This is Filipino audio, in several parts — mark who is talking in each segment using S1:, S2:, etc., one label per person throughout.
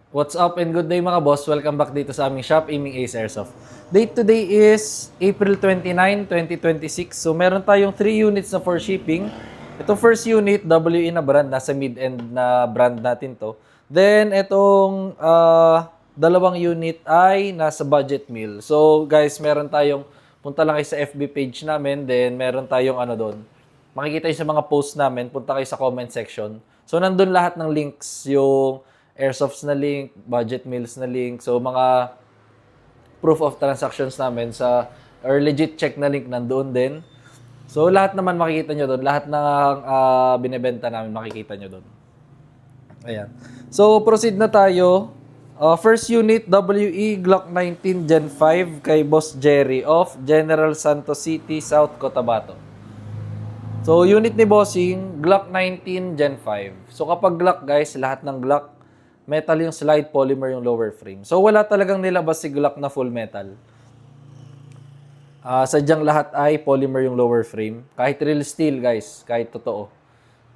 S1: What's up and good day mga boss? Welcome back dito sa aming shop, Aiming Ace Airsoft. Date today is April 29, 2026. So meron tayong 3 units na for shipping. Ito first unit, WE na brand, nasa mid-end na brand natin to. Then itong dalawang unit ay nasa budget meal. So guys, meron tayong, punta lang kayo sa FB page namin, then meron tayong doon. Makikita yung sa mga post namin, punta kayo sa comment section. So nandun lahat ng links, yung Airsofts na link, budget meals na link. So, mga proof of transactions namin sa, or legit check na link nandoon din. So, lahat naman makikita nyo doon. Lahat ng binibenta namin makikita nyo doon. Ayan. So, proceed na tayo. First unit, WE Glock 19 Gen 5 kay Boss Jerry of General Santos City, South Cotabato. So, unit ni Bossing, Glock 19 Gen 5. So, kapag Glock guys, lahat ng Glock, metal yung slide, polymer yung lower frame. So, wala talagang nilabas si Glock na full metal. Sadyang lahat ay polymer yung lower frame. Kahit real steel, guys. Kahit totoo.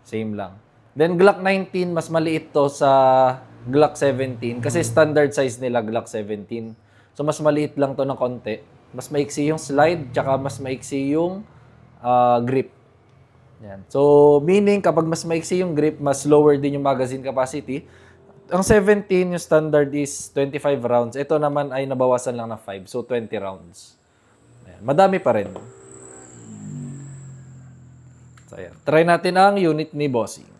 S1: Same lang. Then, Glock 19, mas maliit to sa Glock 17. Kasi standard size nila, Glock 17. So, mas maliit lang to ng konti. Mas maiksi yung slide, tsaka mas maiksi yung grip. Yan. So, meaning, kapag mas maiksi yung grip, mas lower din yung magazine capacity. Ang 17, yung standard is 25 rounds. Ito naman ay nabawasan lang ng 5. So, 20 rounds. Ayan. Madami pa rin. So, ayan. Try natin ang unit ni Bossing.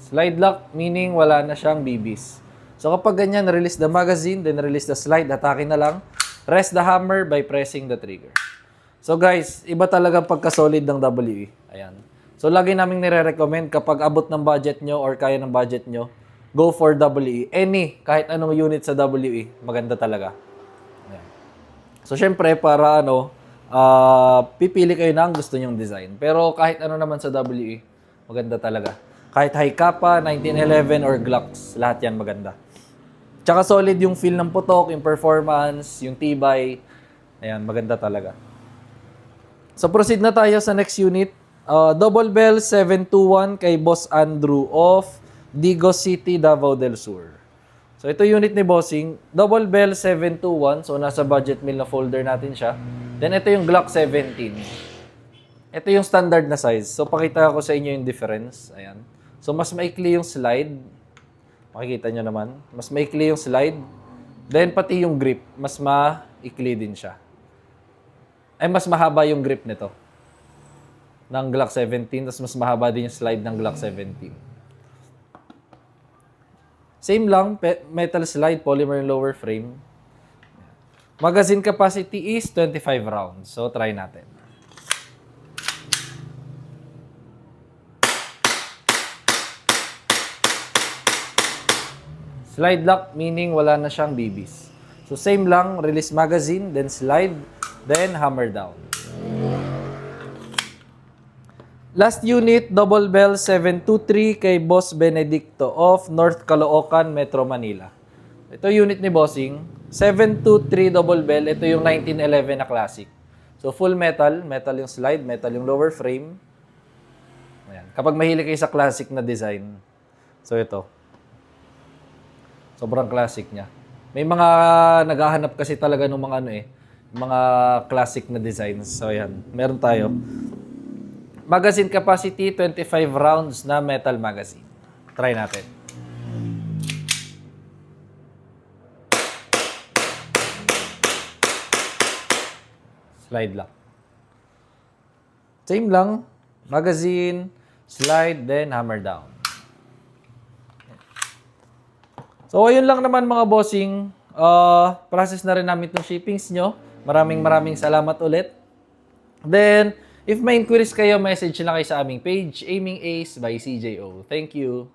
S1: Slide lock, meaning wala na siyang BBs. So, kapag ganyan, release the magazine, then release the slide, atake na lang. Rest the hammer by pressing the trigger. So guys, iba talaga pagka-solid ng WE. Ayan. So lagi naming nire-recommend kapag abot ng budget nyo or kaya ng budget nyo, go for WE. Any, kahit anong unit sa WE, maganda talaga. Ayan. So syempre, para pipili kayo ng gusto nyong design. Pero kahit ano naman sa WE, maganda talaga. Kahit high kappa, 1911 or Glocks, lahat yan maganda. Tsaka solid yung feel ng putok, yung performance, yung tibay. Ayan, maganda talaga. So, proceed na tayo sa next unit. Double Bell 721 kay Boss Andrew of Digos City, Davao del Sur. So, ito unit ni Bossing. Double Bell 721. So, nasa budget meal na folder natin siya. Then, ito yung Glock 17. Ito yung standard na size. So, pakita ko sa inyo yung difference. Ayan. So, mas maikli yung slide. Makikita nyo naman. Mas maikli yung slide. Then, pati yung grip. Mas maikli din siya. Ay mas mahaba yung grip nito ng Glock 17, tapos mas mahaba din yung slide ng Glock 17. Same lang, metal slide, polymer lower frame. Magazine capacity is 25 rounds. So, try natin. Slide lock, meaning wala na siyang BBs. So, same lang, release magazine, then slide, then hammer down. Last unit, Double Bell 723 kay Boss Benedicto of North Caloocan, Metro Manila. Ito unit ni Bossing. 723 Double Bell. Ito yung 1911 na classic. So full metal. Metal yung slide. Metal yung lower frame. Ayan. Kapag mahilig kayo sa classic na design. So ito. Sobrang classic niya. May mga naghahanap kasi talaga ng mga mga classic na designs. So, ayan. Meron tayo. Magazine capacity, 25 rounds na metal magazine. Try natin. Slide lang. Same lang. Magazine, slide, then hammer down. So, ayun lang naman mga bossing. Process na rin namin itong shippings nyo. Maraming salamat ulit. Then, if may inquiries kayo, message lang kayo sa aming page, Aiming Ace by CJO. Thank you.